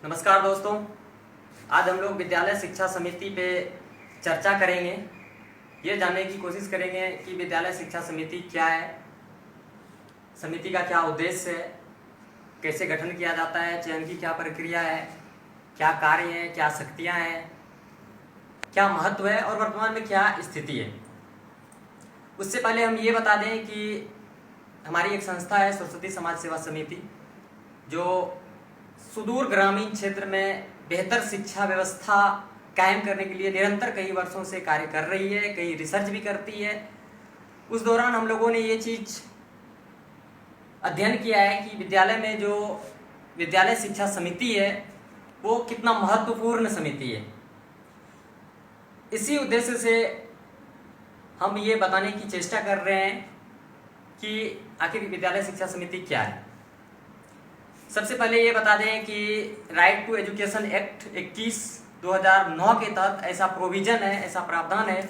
नमस्कार दोस्तों। आज हम लोग विद्यालय शिक्षा समिति पे चर्चा करेंगे। ये जानने की कोशिश करेंगे कि विद्यालय शिक्षा समिति क्या है, समिति का क्या उद्देश्य है, कैसे गठन किया जाता है, चयन की क्या प्रक्रिया है, क्या कार्य है, क्या शक्तियाँ हैं, क्या महत्व है और वर्तमान में क्या स्थिति है। उससे पहले हम ये बता दें कि हमारी एक संस्था है सरस्वती समाज सेवा समिति, जो सुदूर ग्रामीण क्षेत्र में बेहतर शिक्षा व्यवस्था कायम करने के लिए निरंतर कई वर्षों से कार्य कर रही है, कई रिसर्च भी करती है। उस दौरान हम लोगों ने ये चीज़ अध्ययन किया है कि विद्यालय में जो विद्यालय शिक्षा समिति है वो कितना महत्वपूर्ण समिति है। इसी उद्देश्य से हम ये बताने की चेष्टा कर रहे हैं कि आखिर विद्यालय शिक्षा समिति क्या है। सबसे पहले ये बता दें कि राइट टू एजुकेशन एक्ट 21/2009 के तहत ऐसा प्रोविज़न है, ऐसा प्रावधान है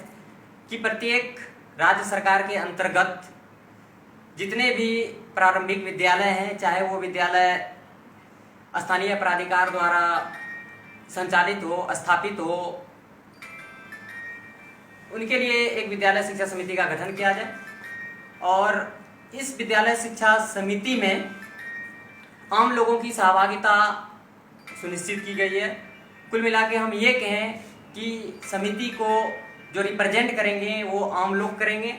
कि प्रत्येक राज्य सरकार के अंतर्गत जितने भी प्रारंभिक विद्यालय हैं, चाहे वो विद्यालय स्थानीय प्राधिकार द्वारा संचालित हो, स्थापित हो, उनके लिए एक विद्यालय शिक्षा समिति का गठन किया जाए। और इस विद्यालय शिक्षा समिति में आम लोगों की सहभागिता सुनिश्चित की गई है। कुल मिला के हम ये कहें कि समिति को जो रिप्रेजेंट करेंगे वो आम लोग करेंगे।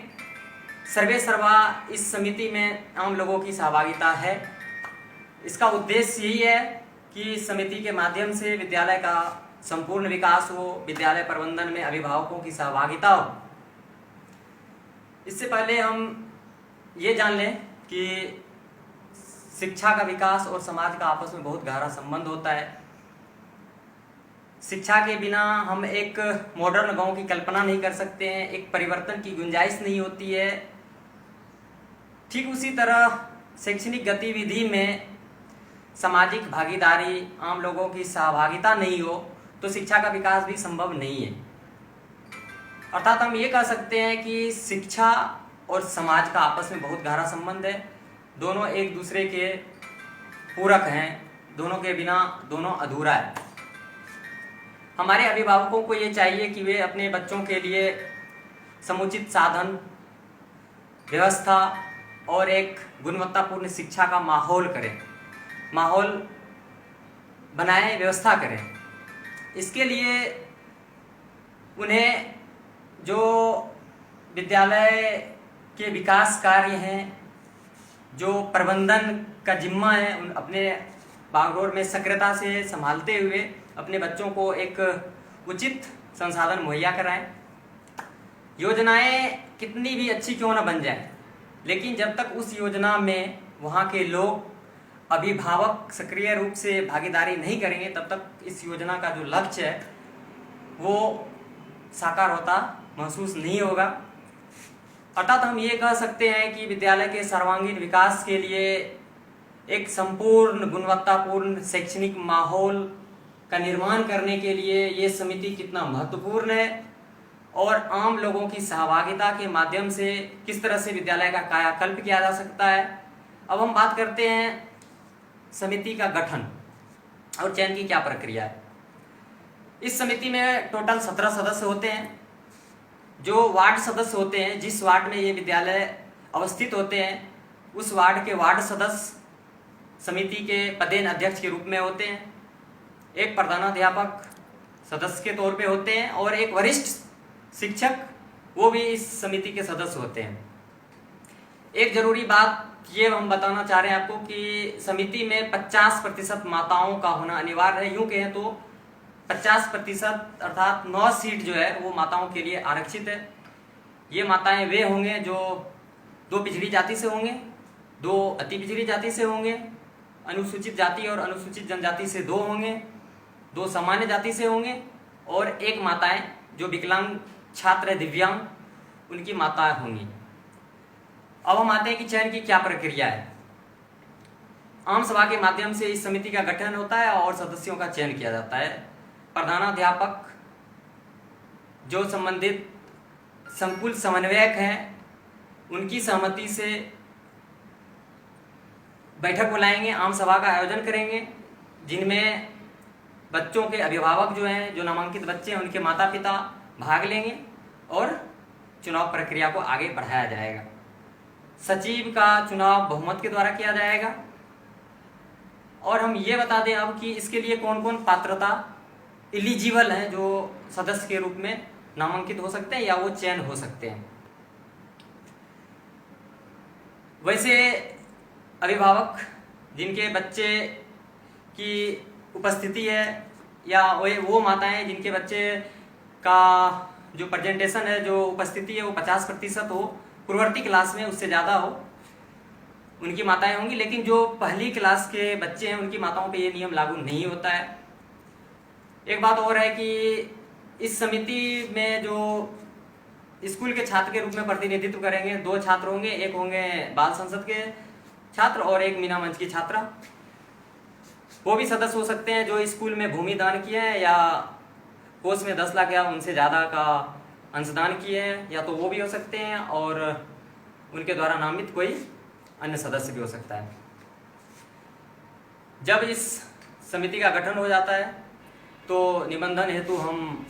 सर्वे सर्वा इस समिति में आम लोगों की सहभागिता है। इसका उद्देश्य यही है कि समिति के माध्यम से विद्यालय का संपूर्ण विकास हो, विद्यालय प्रबंधन में अभिभावकों की सहभागिता हो। इससे पहले हम ये जान लें कि शिक्षा का विकास और समाज का आपस में बहुत गहरा संबंध होता है। शिक्षा के बिना हम एक मॉडर्न गांव की कल्पना नहीं कर सकते हैं, एक परिवर्तन की गुंजाइश नहीं होती है। ठीक उसी तरह शैक्षणिक गतिविधि में सामाजिक भागीदारी, आम लोगों की सहभागिता नहीं हो तो शिक्षा का विकास भी संभव नहीं है। अर्थात हम ये कह सकते हैं कि शिक्षा और समाज का आपस में बहुत गहरा संबंध है। दोनों एक दूसरे के पूरक हैं, दोनों के बिना दोनों अधूरा है। हमारे अभिभावकों को ये चाहिए कि वे अपने बच्चों के लिए समुचित साधन, व्यवस्था और एक गुणवत्तापूर्ण शिक्षा का माहौल बनाएं, व्यवस्था करें। इसके लिए उन्हें जो विद्यालय के विकास कार्य हैं, जो प्रबंधन का जिम्मा है, उन अपने बागडोर में सक्रियता से संभालते हुए अपने बच्चों को एक उचित संसाधन मुहैया कराएं। योजनाएं कितनी भी अच्छी क्यों न बन जाए, लेकिन जब तक उस योजना में वहाँ के लोग, अभिभावक सक्रिय रूप से भागीदारी नहीं करेंगे, तब तक इस योजना का जो लक्ष्य है वो साकार होता महसूस नहीं होगा। अर्थात हम ये कह सकते हैं कि विद्यालय के सर्वांगीण विकास के लिए एक संपूर्ण गुणवत्तापूर्ण शैक्षणिक माहौल का निर्माण करने के लिए ये समिति कितना महत्वपूर्ण है और आम लोगों की सहभागिता के माध्यम से किस तरह से विद्यालय का कायाकल्प किया जा सकता है। अब हम बात करते हैं समिति का गठन और चयन की क्या प्रक्रिया है। इस समिति में टोटल 17 सदस्य होते हैं। जो वार्ड सदस्य होते हैं, जिस वार्ड में ये विद्यालय अवस्थित होते हैं, उस वार्ड के वार्ड सदस्य समिति के पदेन अध्यक्ष के रूप में होते हैं। एक प्रधानाध्यापक सदस्य के तौर पे होते हैं और एक वरिष्ठ शिक्षक, वो भी इस समिति के सदस्य होते हैं। एक जरूरी बात ये हम बताना चाह रहे हैं आपको कि समिति में 50% माताओं का होना अनिवार्य है। यूँ कहें तो 50% अर्थात 9 सीट जो है वो माताओं के लिए आरक्षित है। ये माताएं वे होंगे जो 2 पिछड़ी जाति से होंगे, 2 अति पिछड़ी जाति से होंगे, अनुसूचित जाति और अनुसूचित जनजाति से 2 होंगे, 2 सामान्य जाति से होंगे और 1 माताएं जो विकलांग छात्र है, दिव्यांग, उनकी माताएं होंगी। अब हम आते हैं कि चयन की क्या प्रक्रिया है। आम सभा के माध्यम से इस समिति का गठन होता है और सदस्यों का चयन किया जाता है। प्रधानाध्यापक जो संबंधित संकुल समन्वयक हैं, उनकी सहमति से बैठक बुलाएंगे, आम सभा का आयोजन करेंगे, जिनमें बच्चों के अभिभावक जो हैं, जो नामांकित बच्चे हैं, उनके माता पिता भाग लेंगे और चुनाव प्रक्रिया को आगे बढ़ाया जाएगा। सचिव का चुनाव बहुमत के द्वारा किया जाएगा। और हम ये बता दें अब कि इसके लिए कौन कौन पात्रता एलिजिबल हैं, जो सदस्य के रूप में नामांकित हो सकते हैं या वो चयन हो सकते हैं। वैसे अभिभावक जिनके बच्चे की उपस्थिति है या वो माताएं जिनके बच्चे का जो प्रेजेंटेशन है, जो उपस्थिति है वो 50% हो, पूर्ववर्ती क्लास में उससे ज़्यादा हो, उनकी माताएं होंगी। लेकिन जो पहली क्लास के बच्चे हैं उनकी माताओं पे ये नियम लागू नहीं होता है। एक बात और है कि इस समिति में जो स्कूल के छात्र के रूप में प्रतिनिधित्व करेंगे 2 छात्र होंगे, एक होंगे बाल संसद के छात्र और एक मीना मंच की छात्रा। वो भी सदस्य हो सकते हैं जो स्कूल में भूमि दान किए हैं या कोष में 10 लाख या उनसे ज़्यादा का अंशदान किए हैं, या तो वो भी हो सकते हैं और उनके द्वारा नामित कोई अन्य सदस्य भी हो सकता है। जब इस समिति का गठन हो जाता है तो निबंधन हेतु हम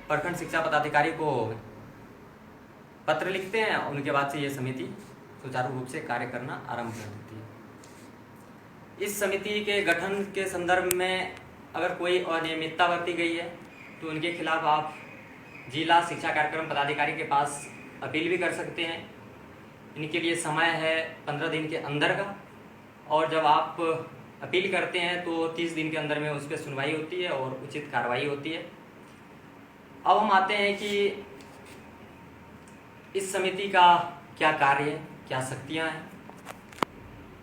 प्रखंड शिक्षा पदाधिकारी को पत्र लिखते हैं। उनके बाद से ये समिति सुचारू रूप से कार्य करना आरंभ कर देती है। इस समिति के गठन के संदर्भ में अगर कोई अनियमितता बरती गई है तो उनके खिलाफ आप जिला शिक्षा कार्यक्रम पदाधिकारी के पास अपील भी कर सकते हैं। इनके लिए समय है 15 दिन के अंदर का, और जब आप अपील करते हैं तो 30 दिन के अंदर में उस पर सुनवाई होती है और उचित कार्रवाई होती है। अब हम आते हैं कि इस समिति का क्या कार्य है, क्या शक्तियां हैं,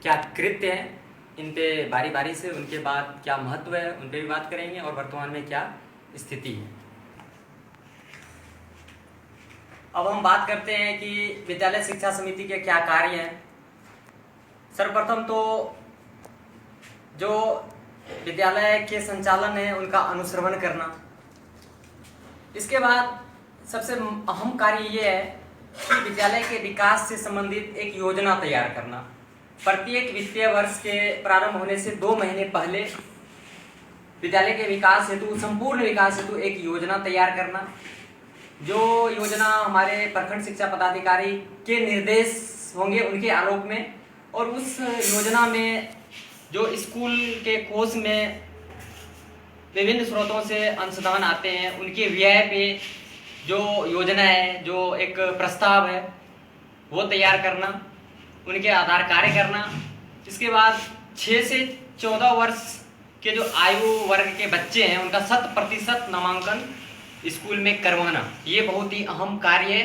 क्या कृत्य हैं, इन पे बारी बारी से उनके बाद क्या महत्व है उन पे भी बात करेंगे और वर्तमान में क्या स्थिति है। अब हम बात करते हैं कि विद्यालय शिक्षा समिति के क्या कार्य हैं। सर्वप्रथम तो जो विद्यालय के संचालन है उनका अनुश्रवण करना। इसके बाद सबसे अहम कार्य ये है कि विद्यालय के विकास से संबंधित एक योजना तैयार करना। प्रत्येक वित्तीय वर्ष के प्रारंभ होने से 2 महीने पहले विद्यालय के विकास हेतु, संपूर्ण विकास हेतु एक योजना तैयार करना, जो योजना हमारे प्रखंड शिक्षा पदाधिकारी के निर्देश होंगे उनके आलोक में, और उस योजना में जो स्कूल के कोष में विभिन्न स्रोतों से अंशदान आते हैं उनके व्यय पे जो योजना है, जो एक प्रस्ताव है वो तैयार करना, उनके आधार कार्य करना। इसके बाद 6 से 14 वर्ष के जो आयु वर्ग के बच्चे हैं उनका 100% नामांकन स्कूल में करवाना, ये बहुत ही अहम कार्य है।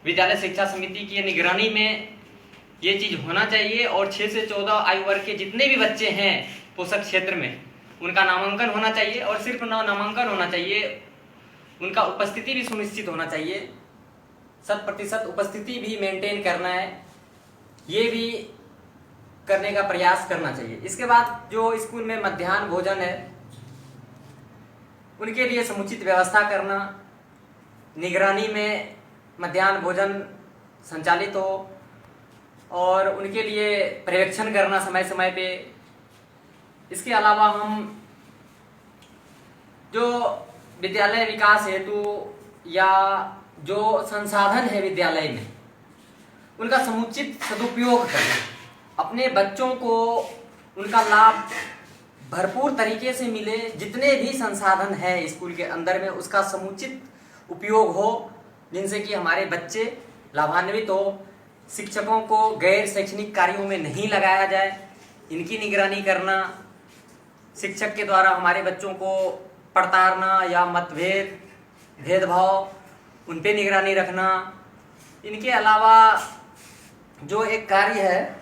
विद्यालय शिक्षा समिति की निगरानी में ये चीज़ होना चाहिए, और 6 से 14 आयु वर्ग के जितने भी बच्चे हैं पोषक क्षेत्र में उनका नामांकन होना चाहिए, और सिर्फ नामांकन होना चाहिए, उनका उपस्थिति भी सुनिश्चित होना चाहिए। 100% उपस्थिति भी मेंटेन करना है, ये भी करने का प्रयास करना चाहिए। इसके बाद जो स्कूल में मध्याह्न भोजन है उनके लिए समुचित व्यवस्था करना, निगरानी में मध्याह्न भोजन संचालित हो और उनके लिए पर्यवेक्षण करना समय समय पे। इसके अलावा हम जो विद्यालय विकास हेतु या जो संसाधन है विद्यालय में उनका समुचित सदुपयोग करना, अपने बच्चों को उनका लाभ भरपूर तरीके से मिले, जितने भी संसाधन है स्कूल के अंदर में उसका समुचित उपयोग हो, जिनसे कि हमारे बच्चे लाभान्वित हो। शिक्षकों को गैर शैक्षणिक कार्यों में नहीं लगाया जाए, इनकी निगरानी करना, शिक्षक के द्वारा हमारे बच्चों को प्रताड़ना या मतभेद, भेदभाव उन पे निगरानी रखना। इनके अलावा जो एक कार्य है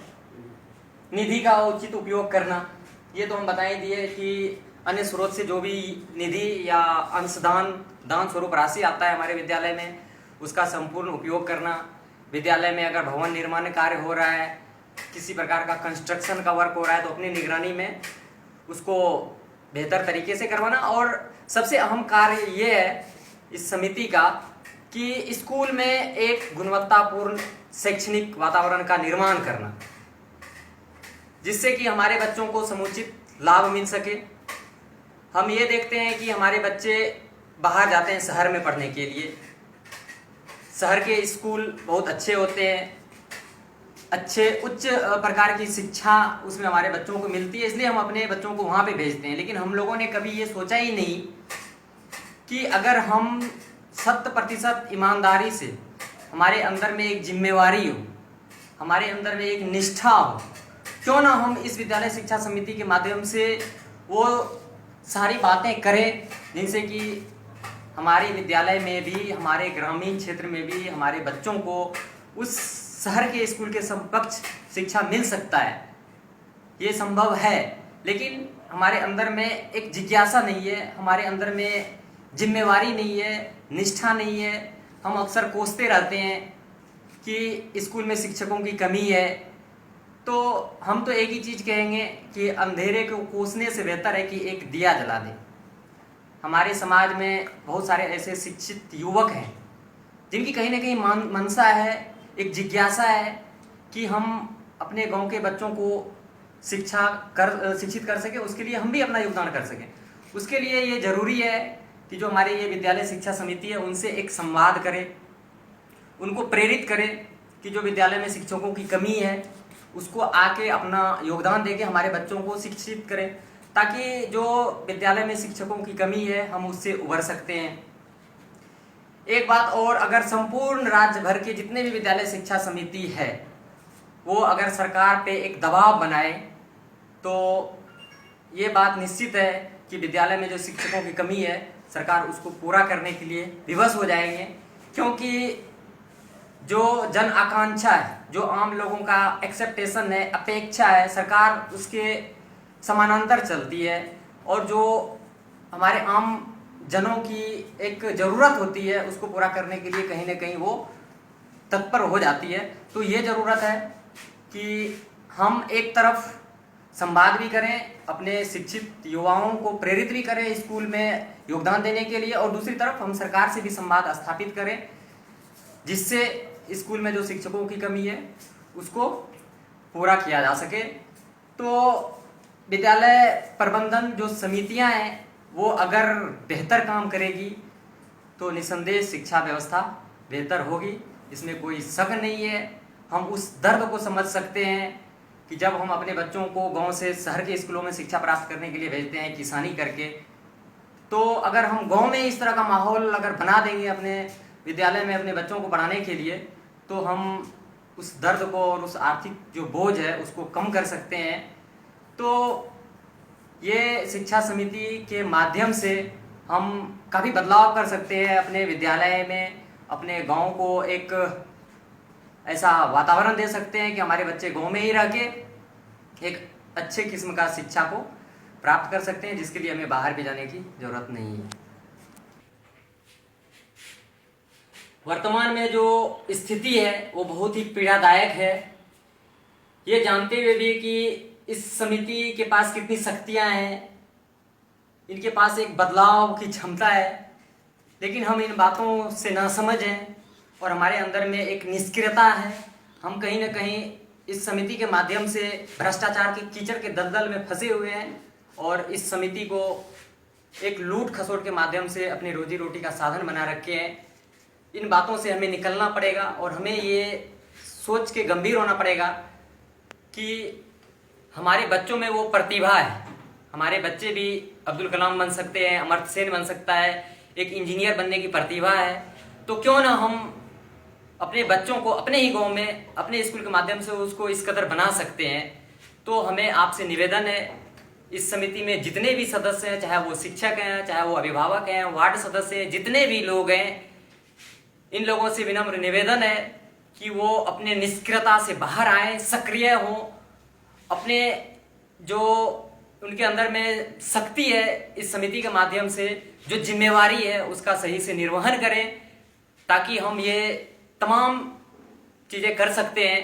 निधि का उचित उपयोग करना, ये तो हम बता ही दिए कि अन्य स्रोत से जो भी निधि या अंशदान, दान स्वरूप राशि आता है हमारे विद्यालय में उसका संपूर्ण उपयोग करना। विद्यालय में अगर भवन निर्माण कार्य हो रहा है, किसी प्रकार का कंस्ट्रक्शन का वर्क हो रहा है तो अपनी निगरानी में उसको बेहतर तरीके से करवाना। और सबसे अहम कार्य ये है इस समिति का कि स्कूल में एक गुणवत्तापूर्ण शैक्षणिक वातावरण का निर्माण करना, जिससे कि हमारे बच्चों को समुचित लाभ मिल सके। हम ये देखते हैं कि हमारे बच्चे बाहर जाते हैं शहर में पढ़ने के लिए। शहर के स्कूल बहुत अच्छे होते हैं, अच्छे उच्च प्रकार की शिक्षा उसमें हमारे बच्चों को मिलती है, इसलिए हम अपने बच्चों को वहाँ पे भेजते हैं। लेकिन हम लोगों ने कभी ये सोचा ही नहीं कि अगर हम 100% ईमानदारी से, हमारे अंदर में एक जिम्मेवारी हो, हमारे अंदर में एक निष्ठा हो, क्यों ना हम इस विद्यालय शिक्षा समिति के माध्यम से वो सारी बातें करें जिनसे कि हमारे विद्यालय में भी, हमारे ग्रामीण क्षेत्र में भी हमारे बच्चों को उस शहर के स्कूल के समकक्ष शिक्षा मिल सकता है। ये संभव है, लेकिन हमारे अंदर में एक जिज्ञासा नहीं है, हमारे अंदर में जिम्मेवारी नहीं है, निष्ठा नहीं है। हम अक्सर कोसते रहते हैं कि स्कूल में शिक्षकों की कमी है, तो हम तो एक ही चीज़ कहेंगे कि अंधेरे को कोसने से बेहतर है कि एक दिया जला दें। हमारे समाज में बहुत सारे ऐसे शिक्षित युवक हैं जिनकी कहीं ना कहीं मनसा है, एक जिज्ञासा है कि हम अपने गांव के बच्चों को शिक्षित कर सकें, उसके लिए हम भी अपना योगदान कर सकें। उसके लिए ये ज़रूरी है कि जो हमारे ये विद्यालय शिक्षा समिति है उनसे एक संवाद करें, उनको प्रेरित करें कि जो विद्यालय में शिक्षकों की कमी है उसको आके अपना योगदान देके हमारे बच्चों को शिक्षित करें, ताकि जो विद्यालय में शिक्षकों की कमी है हम उससे उबर सकते हैं। एक बात और, अगर संपूर्ण राज्य भर के जितने भी विद्यालय शिक्षा समिति है वो अगर सरकार पे एक दबाव बनाए तो ये बात निश्चित है कि विद्यालय में जो शिक्षकों की कमी है सरकार उसको पूरा करने के लिए विवश हो जाएंगे। क्योंकि जो जन आकांक्षा है, जो आम लोगों का एक्सेप्टेशन है, अपेक्षा है, सरकार उसके समानांतर चलती है, और जो हमारे आम जनों की एक ज़रूरत होती है उसको पूरा करने के लिए कहीं ना कहीं वो तत्पर हो जाती है। तो ये ज़रूरत है कि हम एक तरफ संवाद भी करें, अपने शिक्षित युवाओं को प्रेरित भी करें स्कूल में योगदान देने के लिए, और दूसरी तरफ हम सरकार से भी संवाद स्थापित करें जिससे स्कूल में जो शिक्षकों की कमी है उसको पूरा किया जा सके। तो विद्यालय प्रबंधन जो समितियां हैं वो अगर बेहतर काम करेगी तो निसंदेह शिक्षा व्यवस्था बेहतर होगी, इसमें कोई शक नहीं है। हम उस दर्द को समझ सकते हैं कि जब हम अपने बच्चों को गांव से शहर के स्कूलों में शिक्षा प्राप्त करने के लिए भेजते हैं किसानी करके, तो अगर हम गांव में इस तरह का माहौल अगर बना देंगे अपने विद्यालय में अपने बच्चों को पढ़ाने के लिए, तो हम उस दर्द को और उस आर्थिक जो बोझ है उसको कम कर सकते हैं। तो ये शिक्षा समिति के माध्यम से हम काफ़ी बदलाव कर सकते हैं अपने विद्यालय में, अपने गांव को एक ऐसा वातावरण दे सकते हैं कि हमारे बच्चे गांव में ही रह के एक अच्छे किस्म का शिक्षा को प्राप्त कर सकते हैं, जिसके लिए हमें बाहर भी जाने की जरूरत नहीं है। वर्तमान में जो स्थिति है वो बहुत ही पीड़ादायक है, ये जानते हुए भी कि इस समिति के पास कितनी शक्तियां हैं, इनके पास एक बदलाव की क्षमता है, लेकिन हम इन बातों से नासमझ हैं और हमारे अंदर में एक निष्क्रियता है। हम कहीं ना कहीं इस समिति के माध्यम से भ्रष्टाचार के कीचड़ के दलदल में फंसे हुए हैं और इस समिति को एक लूट खसोट के माध्यम से अपनी रोजी रोटी का साधन बना रखे हैं। इन बातों से हमें निकलना पड़ेगा और हमें ये सोच के गंभीर होना पड़ेगा कि हमारे बच्चों में वो प्रतिभा है। हमारे बच्चे भी अब्दुल कलाम बन सकते हैं, अमर्त्य सेन बन सकता है, एक इंजीनियर बनने की प्रतिभा है। तो क्यों ना हम अपने बच्चों को अपने ही गांव में अपने स्कूल के माध्यम से उसको इस कदर बना सकते हैं। तो हमें आपसे निवेदन है, इस समिति में जितने भी सदस्य हैं, चाहे वो शिक्षक हैं, चाहे वो अभिभावक हैं, वार्ड सदस्य हैं, जितने भी लोग हैं, इन लोगों से विनम्र निवेदन है कि वो अपने निष्क्रियता से बाहर आए, सक्रिय हों, अपने जो उनके अंदर में शक्ति है इस समिति के माध्यम से जो जिम्मेवारी है उसका सही से निर्वहन करें, ताकि हम ये तमाम चीज़ें कर सकते हैं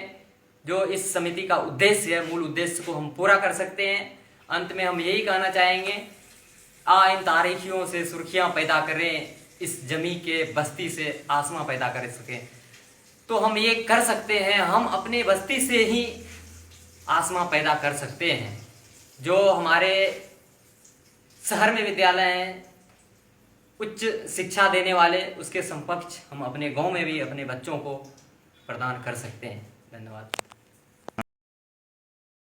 जो इस समिति का उद्देश्य है, मूल उद्देश्य को हम पूरा कर सकते हैं। अंत में हम यही कहना चाहेंगे, इन तारीखियों से सुर्खियां पैदा करें, इस जमी के बस्ती से आसमां पैदा कर सकें। तो हम ये कर सकते हैं, हम अपने बस्ती से ही आसमां पैदा कर सकते हैं। जो हमारे शहर में विद्यालय हैं, उच्च शिक्षा देने वाले, उसके समकक्ष हम अपने गांव में भी अपने बच्चों को प्रदान कर सकते हैं। धन्यवाद।